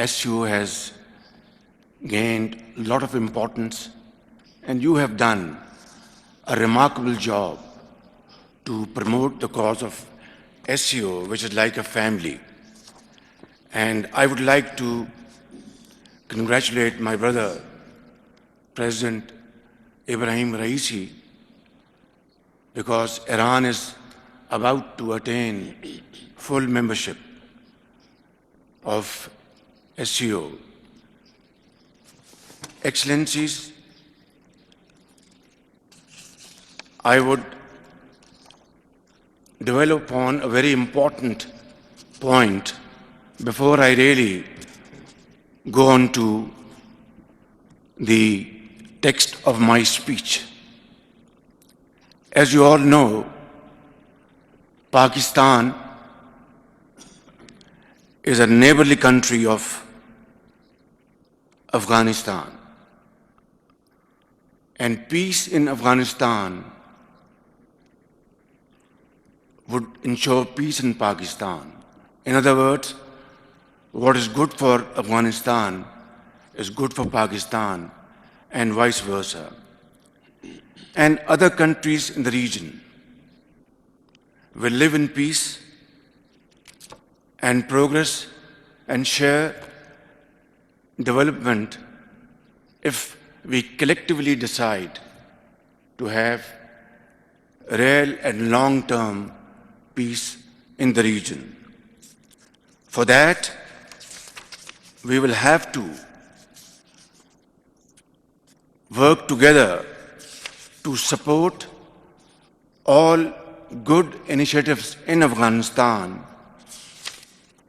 SCO has gained a lot of importance, and you have done a remarkable job to promote the cause of SCO, which is like a family. And I would like to congratulate my brother, President Ibrahim Raisi, because Iran is about to attain full membership of SCO. Excellencies, I would develop upon a very important point before I really go on to the text of my speech. As you all know, Pakistan is a neighborly country of Afghanistan. And peace in Afghanistan would ensure peace in Pakistan. In other words, what is good for Afghanistan is good for Pakistan, and vice versa. And other countries in the region will live in peace and progress and share development if we collectively decide to have real and long-term peace in the region. For that, we will have to work together to support all good initiatives in Afghanistan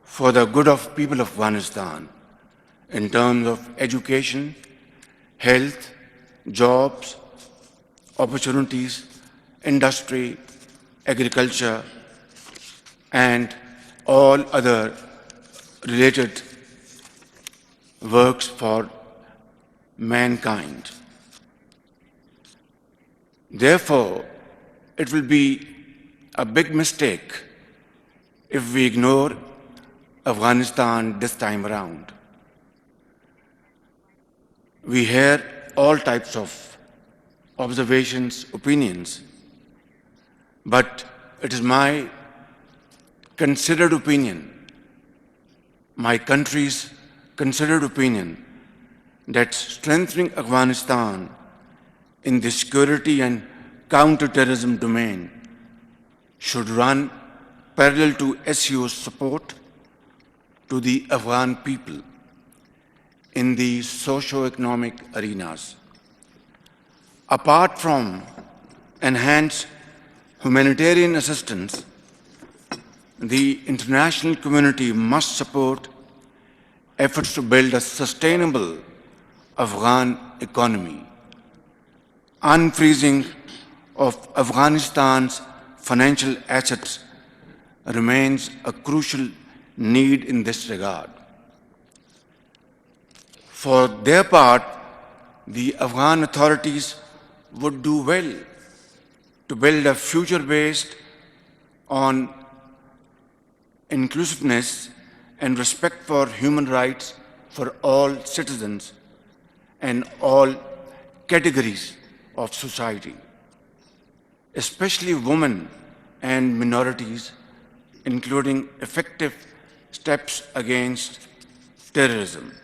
for the good of people of Afghanistan in terms of education, health, jobs, opportunities, industry, agriculture, and all other related works for mankind. Therefore, it will be a big mistake if we ignore Afghanistan this time around. We hear all types of observations, opinions, but it is my considered opinion, my country's considered opinion, that strengthening Afghanistan in the security and counter-terrorism domain should run parallel to SCO's support to the Afghan people in the socio-economic arenas. Apart from enhanced humanitarian assistance, the international community must support efforts to build a sustainable Afghan economy. Unfreezing of Afghanistan's financial assets remains a crucial need in this regard. For their part, the Afghan authorities would do well to build a future based on inclusiveness and respect for human rights for all citizens and all categories of society, especially women and minorities, including effective steps against terrorism.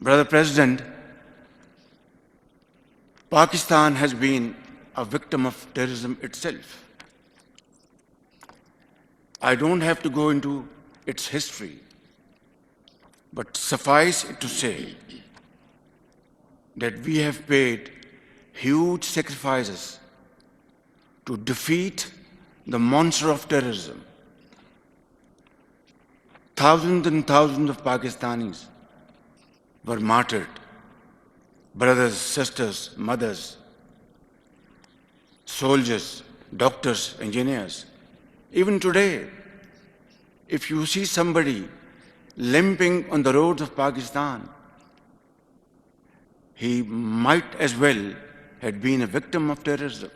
Brother President, Pakistan has been a victim of terrorism itself. I don't have to go into its history, but suffice it to say that we have paid huge sacrifices to defeat the monster of terrorism. Thousands and thousands of Pakistanis were martyred, brothers, sisters, mothers, soldiers, doctors, engineers. Even today, if you see somebody limping on the roads of Pakistan, he might as well have been a victim of terrorism.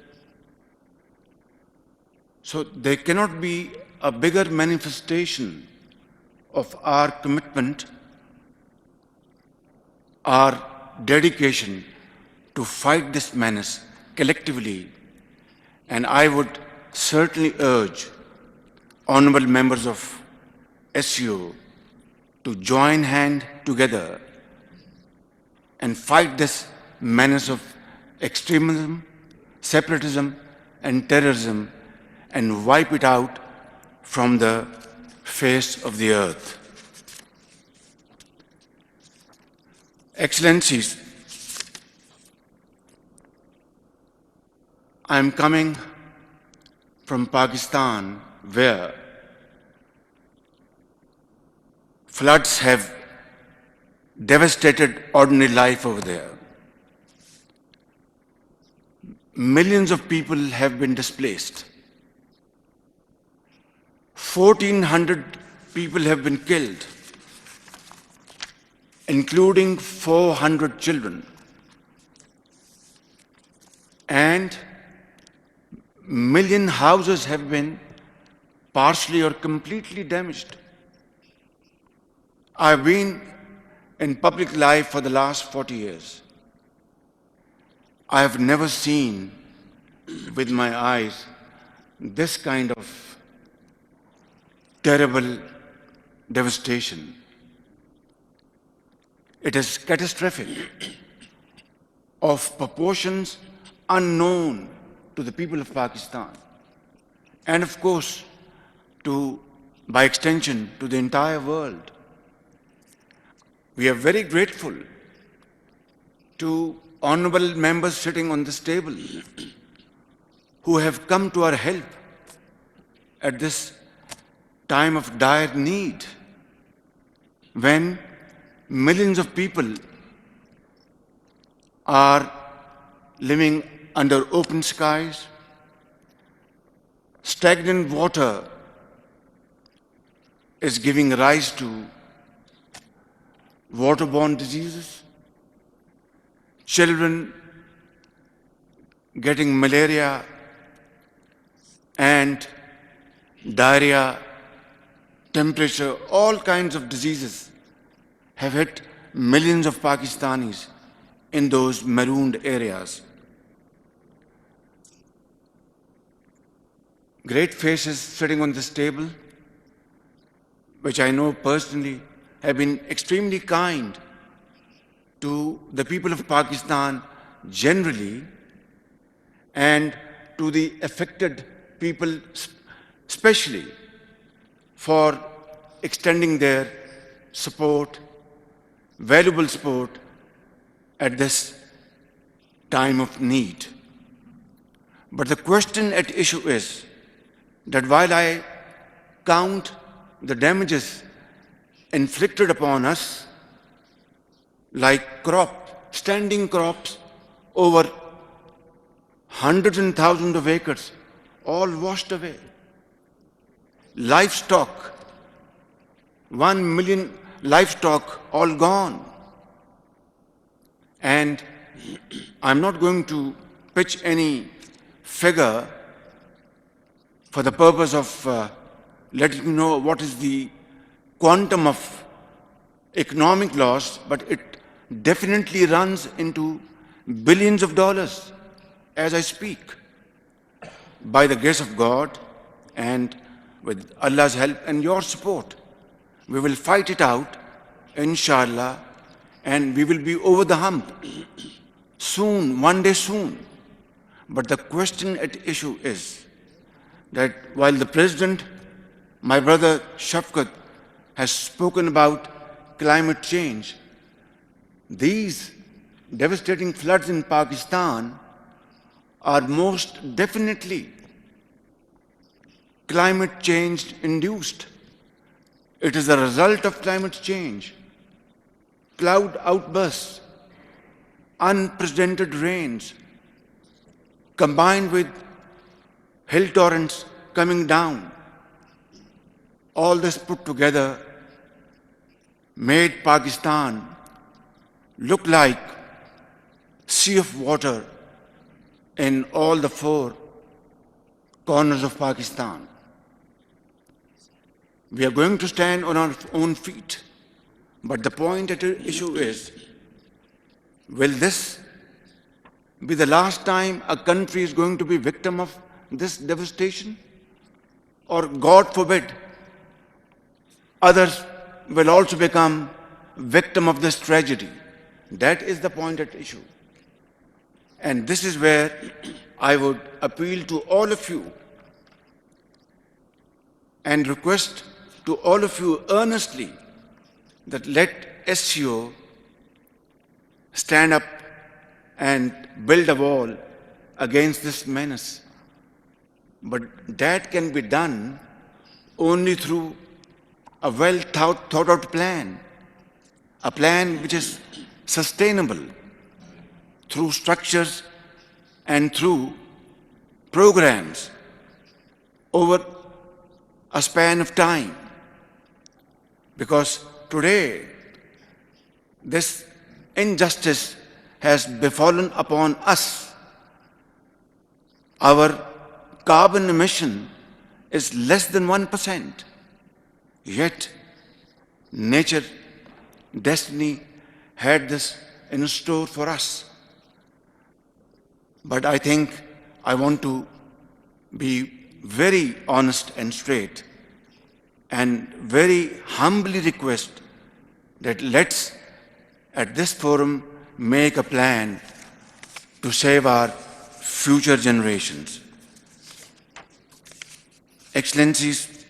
So there cannot be a bigger manifestation of our commitment, our dedication to fight this menace collectively, and I would certainly urge honorable members of SCO to join hand together and fight this menace of extremism, separatism, and terrorism and wipe it out from the face of the earth. Excellencies, I am coming from Pakistan, where floods have devastated ordinary life over there. Millions of people have been displaced. 1,400 people have been killed, including 400 children. And million houses have been partially or completely damaged. I've been in public life for the last 40 years. I have never seen with my eyes this kind of terrible devastation. It is catastrophic, of proportions unknown to the people of Pakistan, and of course, by extension, to the entire world. We are very grateful to honorable members sitting on this table who have come to our help at this time of dire need, when millions of people are living under open skies, stagnant water is giving rise to waterborne diseases, children getting malaria and diarrhea, temperature, all kinds of diseases have hit millions of Pakistanis in those marooned areas. Great faces sitting on this table, which I know personally, have been extremely kind to the people of Pakistan generally and to the affected people especially, for extending their support, valuable support at this time of need. But the question at issue is that while I count the damages inflicted upon us, like standing crops over hundreds and thousands of acres, all washed away. Livestock, 1 million livestock, all gone. And I'm not going to pitch any figure for the purpose of letting you know what is the quantum of economic loss, but it definitely runs into billions of dollars as I speak. By the grace of God and with Allah's help and your support, we will fight it out, inshallah, and we will be over the hump soon, one day soon. But the question at issue is that while the President, my brother Shafqat, has spoken about climate change, these devastating floods in Pakistan are most definitely climate change induced. It is a result of climate change. Cloud outbursts, unprecedented rains, combined with hill torrents coming down, all this put together made Pakistan look like sea of water in all the 4 corners of Pakistan. We are going to stand on our own feet. But the point at issue is, will this be the last time a country is going to be victim of this devastation? Or, God forbid, others will also become victim of this tragedy. That is the point at issue. And this is where I would appeal to all of you and request to all of you earnestly that let SCO stand up and build a wall against this menace. But that can be done only through a well thought out plan, a plan which is sustainable through structures and through programs over a span of time. Because today, this injustice has befallen upon us. Our carbon emission is less than 1%. Yet, nature, destiny had this in store for us. But I think I want to be very honest and straight and very humbly request that let's at this forum make a plan to save our future generations. Excellencies,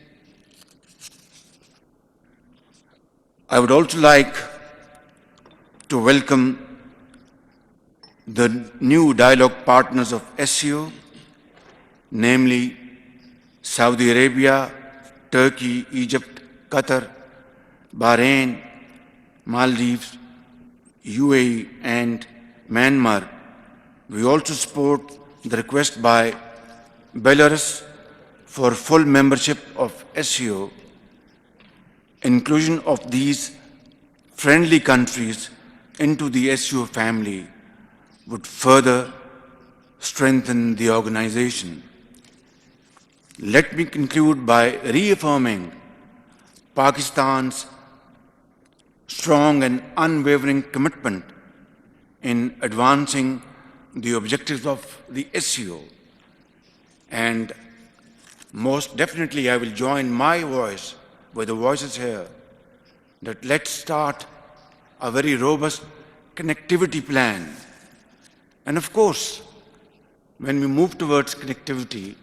I would also like to welcome the new dialogue partners of SCO, namely Saudi Arabia, Turkey, Egypt, Qatar, Bahrain, Maldives, UAE, and Myanmar. We also support the request by Belarus for full membership of SCO. Inclusion of these friendly countries into the SCO family would further strengthen the organization. Let me conclude by reaffirming Pakistan's strong and unwavering commitment in advancing the objectives of the SCO. And most definitely I will join my voice with the voices here that let's start a very robust connectivity plan. And of course, when we move towards connectivity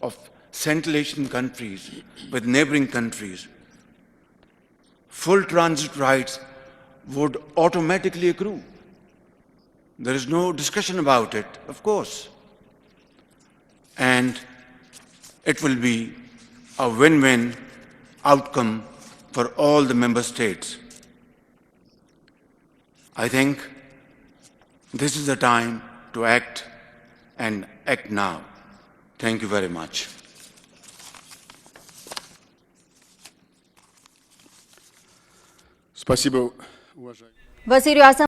of Central Asian countries with neighboring countries, full transit rights would automatically accrue. There is no discussion about it, of course. And it will be a win-win outcome for all the member states. I think this is the time to act and act now. Thank you very much. Спасибо, уважаемый. Вазир-e-Azam